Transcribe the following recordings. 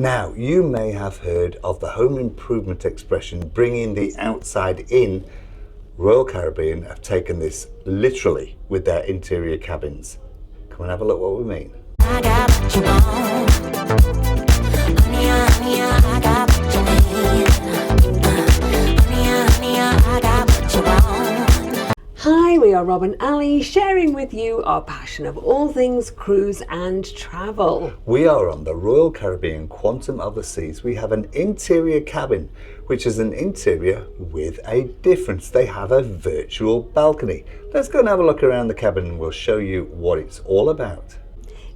Now, you may have heard of the home improvement expression, bringing the outside in. Royal Caribbean have taken this literally with their interior cabins. Come and have a look what we mean. I got what you want. Honey, I got what you need. Honey, I got what you want. Hi, we are Rob and Ali, sharing with you our passion of all things cruise and travel. We are on the Royal Caribbean Quantum of the Seas. We have an interior cabin, which is an interior with a difference. They have a virtual balcony. Let's go and have a look around the cabin and we'll show you what it's all about.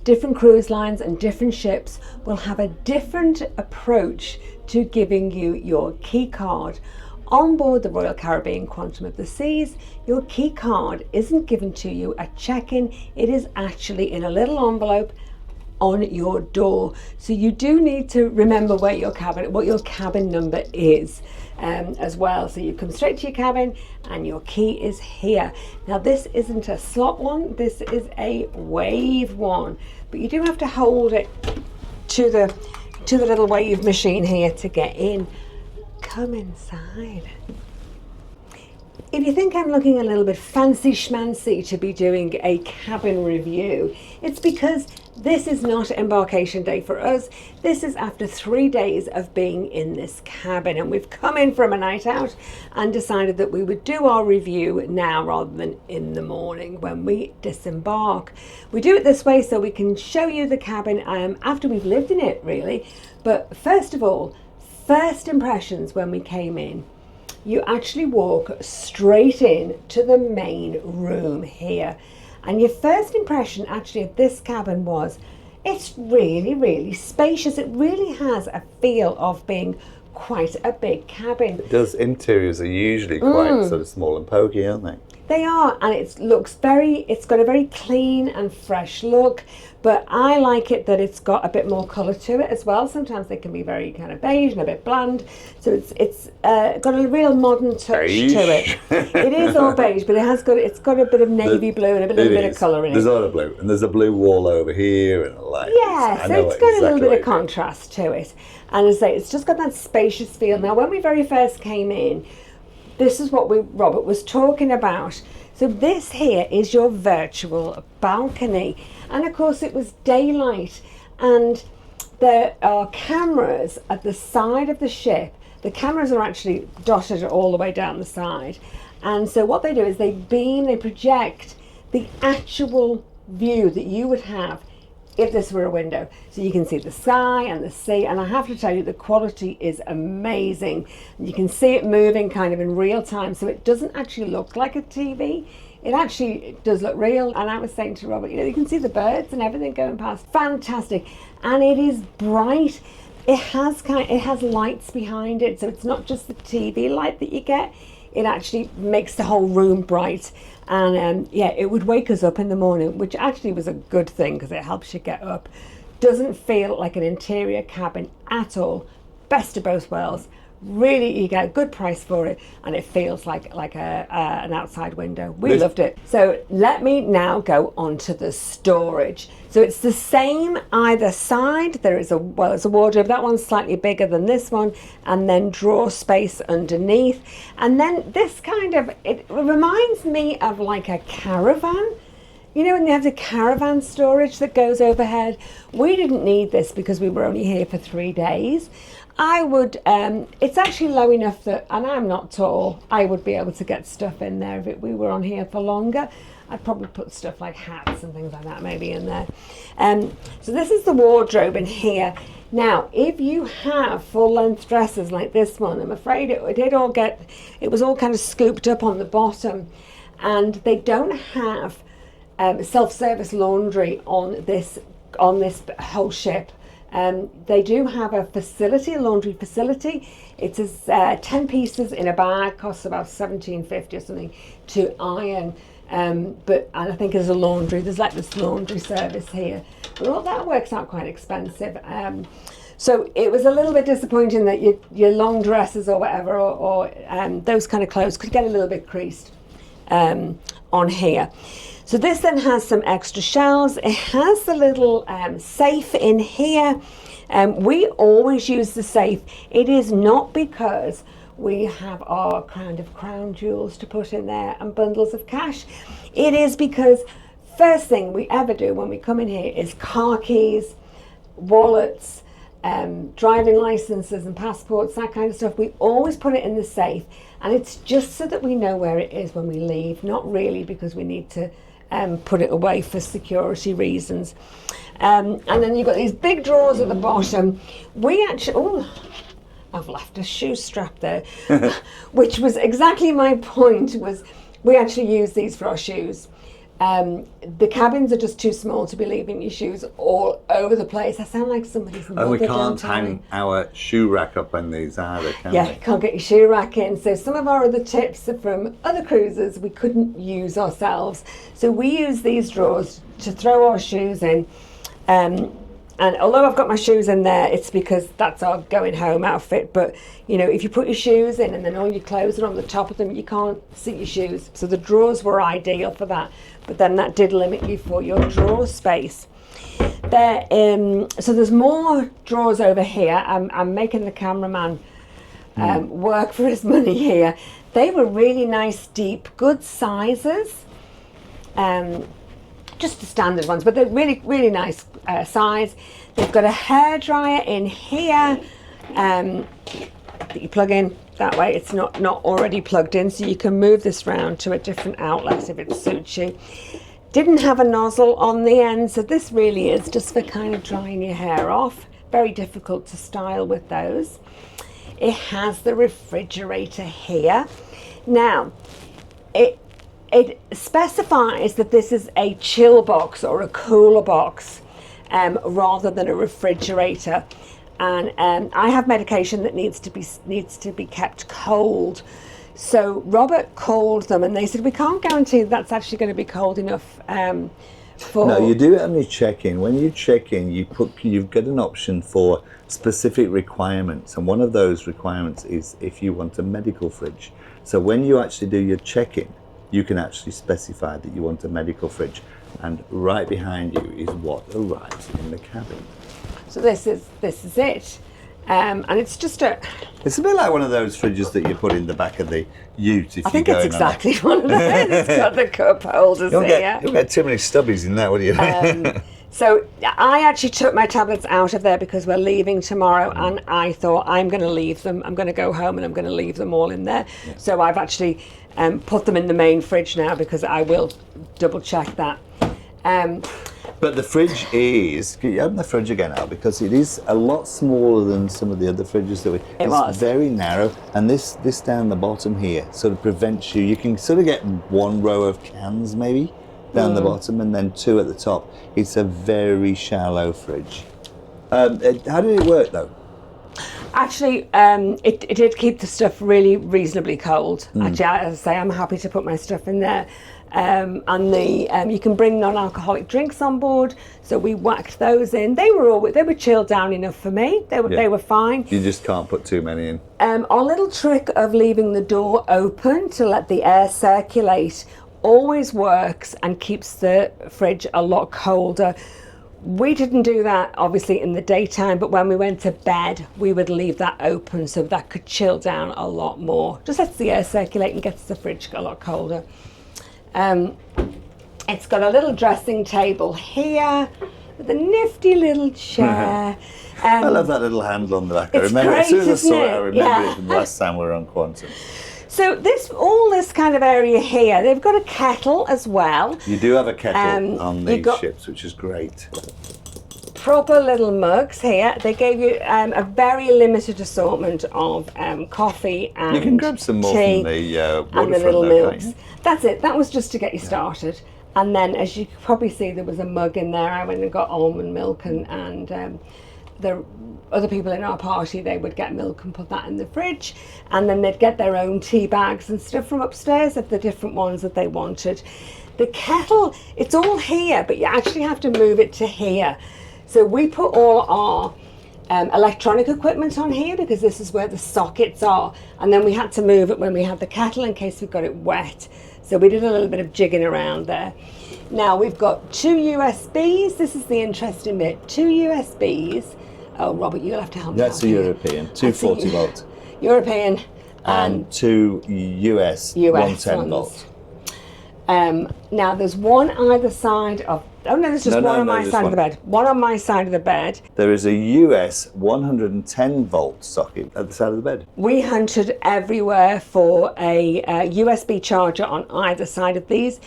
Different cruise lines and different ships will have a different approach to giving you your key card. On board the Royal Caribbean Quantum of the Seas, your key card isn't given to you at check-in, it is actually in a little envelope on your door. So you do need to remember what your cabin number is as well. So you come straight to your cabin and your key is here. Now this isn't a slot one, this is a wave one, but you do have to hold it to the little wave machine here to get in. Come inside. If you think I'm looking a little bit fancy schmancy to be doing a cabin review, it's because this is not embarkation day for us. This is after 3 days of being in this cabin, and we've come in from a night out and decided that we would do our review now rather than in the morning when we disembark. We do it this way so we can show you the cabin after we've lived in it, really. But first of all, first impressions when we came in, you actually walk straight in to the main room here. And your first impression actually of this cabin was, it's really, really spacious. It really has a feel of being quite a big cabin. Those interiors are usually quite sort of small and pokey, aren't they? They are, and it's got a very clean and fresh look, but I like it that it's got a bit more colour to it as well. Sometimes they can be very kind of beige and a bit bland, so it's got a real modern touch beige. to it. It is all beige, but it's got a bit of navy blue and a little bit of colour in it. There's a lot of blue, and there's a blue wall over here and a light. Yeah, so it's got a little bit of contrast to it, and as I say, it's just got that spacious feel. Now, when we very first came in, this is what Robert was talking about. So this here is your virtual balcony. And of course it was daylight, and there are cameras at the side of the ship. The cameras are actually dotted all the way down the side. And so what they do is they project the actual view that you would have if this were a window. So you can see the sky and the sea, and I have to tell you the quality is amazing. You can see it moving kind of in real time, so it doesn't actually look like a TV. It actually does look real. And I was saying to Robert, you can see the birds and everything going past. Fantastic. And it is bright. It has lights behind it, so it's not just the TV light that you get. It actually makes the whole room bright. And it would wake us up in the morning, which actually was a good thing because it helps you get up. Doesn't feel like an interior cabin at all. Best of both worlds. Really, you get a good price for it, and it feels like an outside window. We loved it. So let me now go on to the storage. So it's the same either side. There's a wardrobe. That one's slightly bigger than this one, and then drawer space underneath. And then this it reminds me of like a caravan. You know, when they have the caravan storage that goes overhead. We didn't need this because we were only here for 3 days. I would, it's actually low enough that, and I'm not tall, I would be able to get stuff in there if we were on here for longer. I'd probably put stuff like hats and things like that maybe in there. So this is the wardrobe in here. Now, if you have full-length dresses like this one, I'm afraid it was all kind of scooped up on the bottom, and they don't have self-service laundry on this whole ship. They do have a laundry facility. It is 10 pieces in a bag, costs about $17.50 or something to iron. But I think there's there's like this laundry service here. But all that works out quite expensive. So it was a little bit disappointing that your long dresses or whatever, or those kind of clothes could get a little bit creased on here. So this then has some extra shelves. It has a little safe in here. We always use the safe. It is not because we have our kind of crown jewels to put in there and bundles of cash. It is because first thing we ever do when we come in here is car keys, wallets, driving licenses and passports, that kind of stuff. We always put it in the safe, and it's just so that we know where it is when we leave, not really because we need to put it away for security reasons. And then you've got these big drawers at the bottom. We actually, I've left a shoe strap there, which was exactly my point, was we actually use these for our shoes. The cabins are just too small to be leaving your shoes all over the place. I sound like somebody's mother. And we can't don't I? hang our shoe rack up on these either, can Yeah, we? can't get your shoe rack in. So some of our other tips are from other cruises we couldn't use ourselves. So we use these drawers to throw our shoes in. And although I've got my shoes in there, it's because that's our going home outfit. But, you know, if you put your shoes in and then all your clothes are on the top of them, you can't see your shoes. So the drawers were ideal for that. But then that did limit you for your drawer space. There, so there's more drawers over here. I'm making the cameraman work for his money here. They were really nice, deep, good sizes. Just the standard ones, but they're really, really nice size. They've got a hairdryer in here that you plug in that way. It's not already plugged in, so you can move this round to a different outlet if it suits you. Didn't have a nozzle on the end, so this really is just for kind of drying your hair off. Very difficult to style with those. It has the refrigerator here. Now, it specifies that this is a chill box or a cooler box rather than a refrigerator. And I have medication that needs to be kept cold. So Robert called them and they said, we can't guarantee that's actually going to be cold enough for... No, you do it on your check-in. When you check in, you've got an option for specific requirements. And one of those requirements is if you want a medical fridge. So when you actually do your check-in, you can actually specify that you want a medical fridge, and right behind you is what arrives in the cabin. So this is it, and it's just a... It's a bit like one of those fridges that you put in the back of the ute if I think you're it's going on exactly one of those. It's got the cup holders You'll here. get too many stubbies in that, will you? So I actually took my tablets out of there because we're leaving tomorrow, and I thought I'm going to leave them. I'm going to go home and I'm going to leave them all in there. Yeah. So I've actually put them in the main fridge now because I will double check that. But the fridge is, can you open the fridge again now, because it is a lot smaller than some of the other fridges that it's very narrow, and this down the bottom here sort of prevents you can sort of get one row of cans maybe down the bottom and then two at the top. It's a very shallow fridge. How did it work though? Actually, it did keep the stuff really reasonably cold. Actually, as I say, I'm happy to put my stuff in there. And you can bring non-alcoholic drinks on board, so we whacked those in. They were chilled down enough for me. They were fine. You just can't put too many in. Our little trick of leaving the door open to let the air circulate always works and keeps the fridge a lot colder. We didn't do that obviously in the daytime, but when we went to bed we would leave that open so that could chill down a lot more. Just lets the air circulate and gets the fridge a lot colder. It's got a little dressing table here with a nifty little chair. I love that little handle on the back. I remember great, as soon as I saw it, I isn't it? remember Yeah. it from the last time we were on Quantum. So all this kind of area here, they've got a kettle as well. You do have a kettle on these got ships, which is great. Proper little mugs here. They gave you a very limited assortment of coffee and You can grab some more tea from the and the waterfront little though, milks. can't you? That's it. That was just to get you started. And then, as you could probably see, there was a mug in there. I went and got almond milk, and the other people in our party, they would get milk and put that in the fridge, and then they'd get their own tea bags and stuff from upstairs of the different ones that they wanted. The kettle, it's all here, but you actually have to move it to here. So we put all our electronic equipment on here because this is where the sockets are, and then we had to move it when we had the kettle in case we got it wet. So we did a little bit of jigging around there. Now we've got 2 USBs. This is the interesting bit. 2 USBs Oh, Robert, you'll have to help me That's out the here. European, That's 240 the volt. European And two US, US 110 ones. volt. Now there's one either side of. Oh no, there's just No, one on my there's side of the one. bed. One on my side of the bed. There is a US 110 volt socket at the side of the bed. We hunted everywhere for a USB charger on either side of these.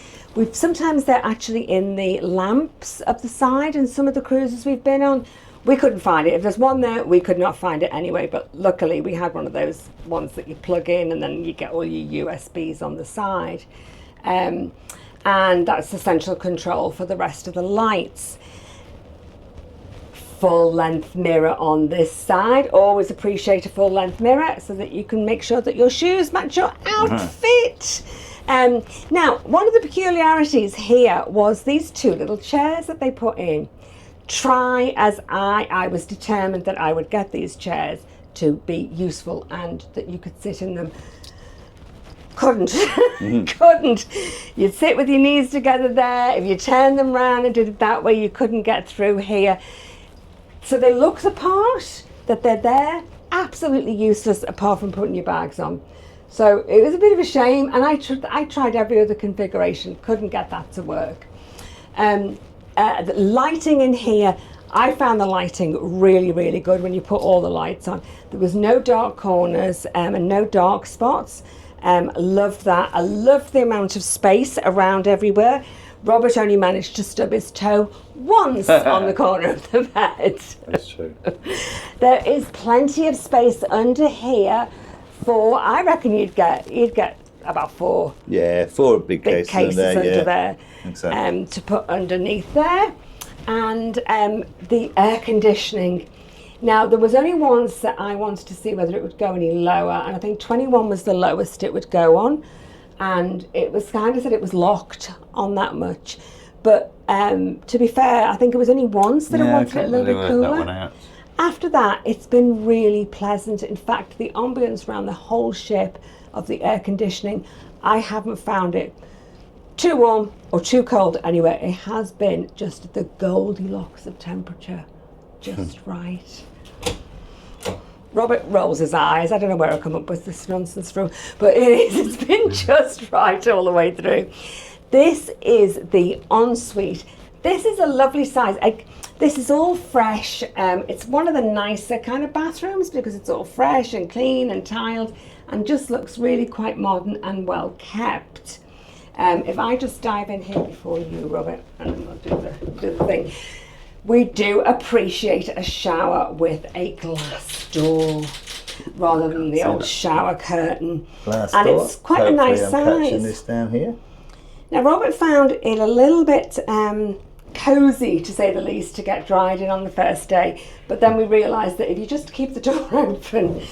Sometimes they're actually in the lamps of the side in some of the cruises we've been on. We couldn't find it. If there's one there, we could not find it anyway. But luckily, we had one of those ones that you plug in and then you get all your USBs on the side. And that's the central control for the rest of the lights. Full length mirror on this side. Always appreciate a full length mirror so that you can make sure that your shoes match your outfit. Now, one of the peculiarities here was these two little chairs that they put in. Try as I was determined that I would get these chairs to be useful and that you could sit in them. Couldn't. Couldn't. You'd sit with your knees together there. If you turn them round and did it that way, you couldn't get through here. So they look the part, that they're there, absolutely useless apart from putting your bags on. So it was a bit of a shame, and I tried every other configuration, couldn't get that to work. The lighting in here, I found the lighting really, really good when you put all the lights on. There was no dark corners and no dark spots. Loved that. I loved the amount of space around everywhere. Robert only managed to stub his toe once on the corner of the bed. That's true. There is plenty of space under here for, I reckon you'd get about four Yeah, 4 big big cases under there Exactly. to put underneath there. And the air conditioning. Now, there was only once that I wanted to see whether it would go any lower, and I think 21 was the lowest it would go on, and it was kind of said it was locked on that much. But to be fair, I think it was only once that I wanted it a little bit cooler. After that, it's been really pleasant. In fact, the ambience around the whole ship of the air conditioning, I haven't found it too warm or too cold anywhere. It has been just the Goldilocks of temperature, just right. Robert rolls his eyes. I don't know where I come up with this nonsense from, but it's been just right all the way through. This is the ensuite. This is a lovely size. This is all fresh. It's one of the nicer kind of bathrooms because it's all fresh and clean and tiled and just looks really quite modern and well kept. If I just dive in here before you, Robert, and I'll do the thing. We do appreciate a shower with a glass door rather than the old shower curtain. Glass and door. it's quite a nice Hopefully I'm catching size. this down here. Now, Robert found it a little bit cosy, to say the least, to get dried in on the first day. But then we realised that if you just keep the door open,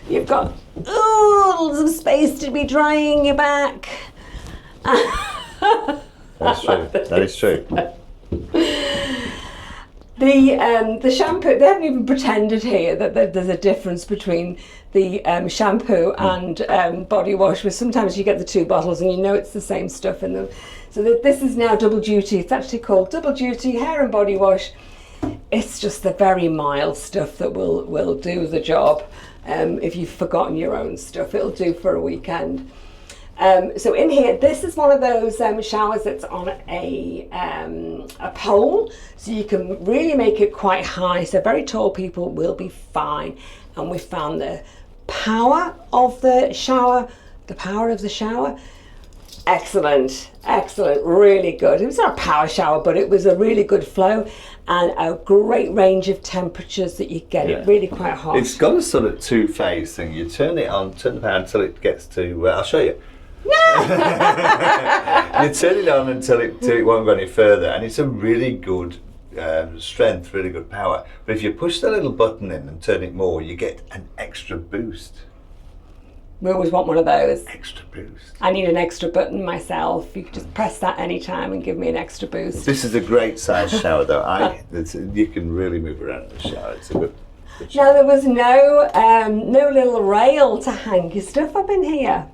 you've got lots of space to be drying your back. That's true. That is true. The shampoo, they haven't even pretended here that there's a difference between the shampoo and body wash, where sometimes you get the two bottles and you know it's the same stuff in them. So this is now double duty. It's actually called double duty hair and body wash. It's just the very mild stuff that will do the job. If you've forgotten your own stuff, it'll do for a weekend. So in here, this is one of those showers that's on a pole, so you can really make it quite high, so very tall people will be fine. And we found the power of the shower, excellent, really good. It was not a power shower, but it was a really good flow and a great range of temperatures that you get. It really quite hot. It's got a sort of two-phase thing. You turn it on, turn the power until it gets to, I'll show you. You turn it on until it won't go any further, and it's a really good strength, really good power. But if you push the little button in and turn it more, you get an extra boost. We always want one of those. Extra boost. I need an extra button myself. You can just press that anytime and give me an extra boost. This is a great size shower, though. You can really move around in the shower. It's a good shower. Now, there was no little rail to hang your stuff up in here.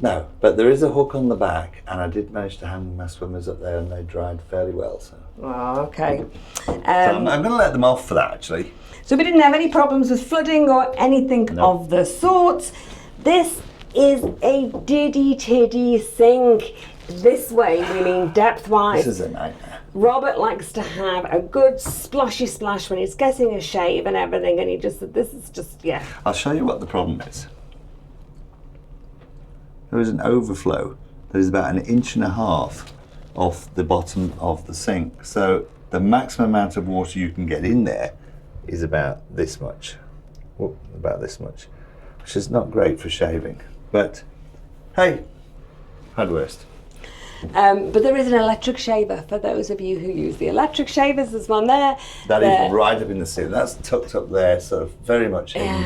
No, but there is a hook on the back, and I did manage to hang my swimmers up there, and they dried fairly well. So, Oh, okay. so I'm going to let them off for that, actually. So we didn't have any problems with flooding or anything of the sort. This is a diddy-tiddy sink. This way, we mean depth-wise. This is a nightmare. Robert likes to have a good splashy splash when he's getting a shave and everything, and this is just, yeah. I'll show you what the problem is. There is an overflow that is about 1.5 inches off the bottom of the sink. So the maximum amount of water you can get in there is about this much. Whoop, about this much, which is not great for shaving. But hey, had worst. But there is an electric shaver for those of you who use the electric shavers. There's one there. That is right up in the ceiling. That's tucked up there, sort of very much in.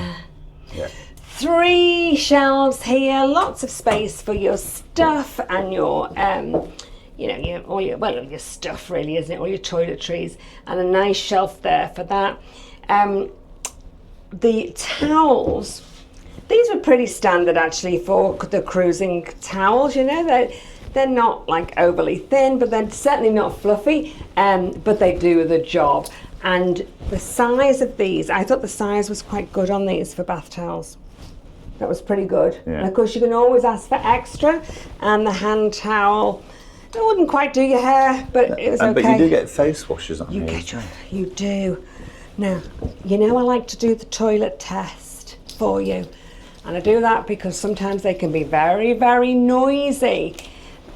Yeah. 3 shelves here, lots of space for your stuff and your, you know, your stuff really, isn't it? All your toiletries, and a nice shelf there for that. The towels, these were pretty standard actually for the cruising towels. You know, they're not like overly thin, but they're certainly not fluffy. But they do the job. And the size of these, I thought the size was quite good on these for bath towels. That was pretty good. Yeah. And of course you can always ask for extra. And the hand towel, it wouldn't quite do your hair, but it was okay. But you do get face washes on here. You do. Now, you know I like to do the toilet test for you. And I do that because sometimes they can be very, very noisy.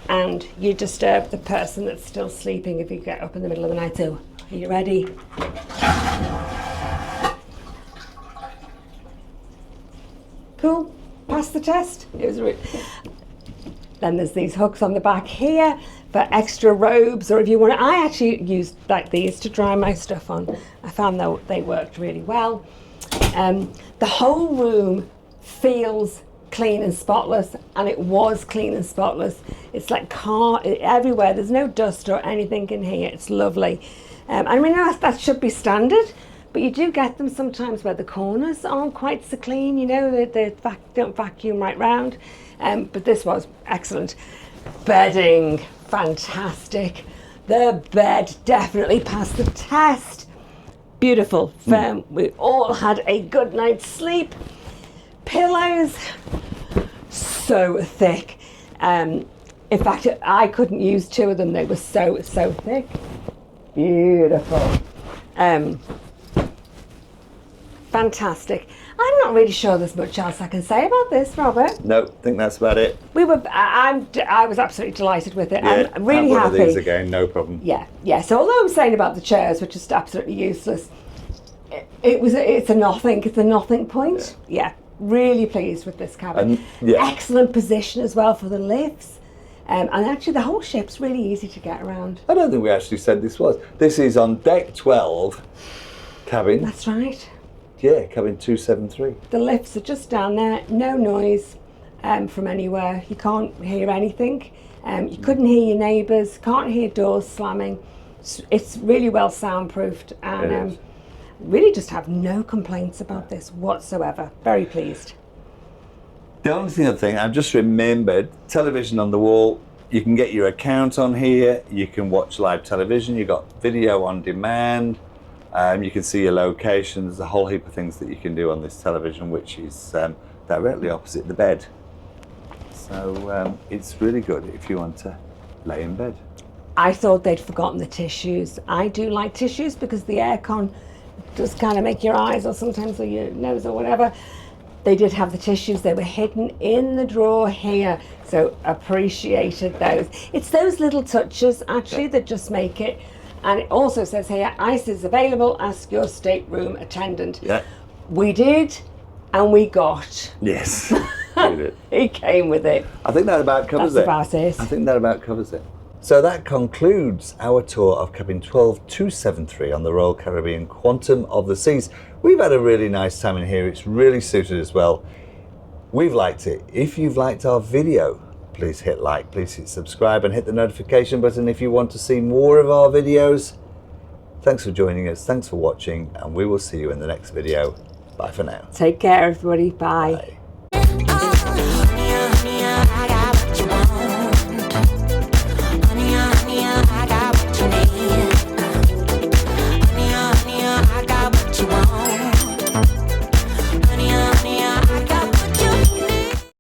And you disturb the person that's still sleeping if you get up in the middle of the night. So, are you ready? Cool. Pass the test. It was Then there's these hooks on the back here for extra robes, or if you want to. I actually used like these to dry my stuff on. I found that they worked really well. The whole room feels clean and spotless, and it was clean and spotless. It's like everywhere. There's no dust or anything in here. It's lovely. I mean, that should be standard. But you do get them sometimes where the corners aren't quite so clean, you know, they don't vacuum right round. But this was excellent. Bedding, fantastic. The bed definitely passed the test. Beautiful, firm. We all had a good night's sleep. Pillows, so thick. In fact, I couldn't use 2 of them. They were so thick. Beautiful. Fantastic. I'm not really sure there's much else I can say about this, Robert. No, I think that's about it. I was absolutely delighted with it. Yeah, I'm really have happy. one of these again, no problem. Yeah. So although I'm saying about the chairs, which is absolutely useless, it's a nothing point. Yeah. Really pleased with this cabin. Excellent position as well for the lifts. And actually the whole ship's really easy to get around. I don't think we actually said this was. This is on deck 12, cabin. That's right. Yeah, cabin 273. The lifts are just down there, no noise from anywhere. You can't hear anything. You couldn't hear your neighbours, can't hear doors slamming. It's really well soundproofed, and really just have no complaints about this whatsoever. Very pleased. The only other thing I've just remembered, television on the wall. You can get your account on here. You can watch live television. You've got video on demand. You can see your locations, a whole heap of things that you can do on this television, which is directly opposite the bed. So it's really good if you want to lay in bed. I thought they'd forgotten the tissues. I do like tissues because the aircon does kind of make your eyes or sometimes or your nose or whatever. They did have the tissues. They were hidden in the drawer here. So appreciated those. It's those little touches actually that just make it. And it also says here, ice is available, ask your stateroom attendant. Yeah. We did, and we got. Yes, we did. He came with it. I think that about covers it. That's about it. I think that about covers it. So that concludes our tour of cabin 12273 on the Royal Caribbean Quantum of the Seas. We've had a really nice time in here. It's really suited us well. We've liked it. If you've liked our video, please hit like, please hit subscribe and hit the notification button if you want to see more of our videos. Thanks for joining us, thanks for watching, and we will see you in the next video. Bye for now. Take care, everybody. Bye. Bye.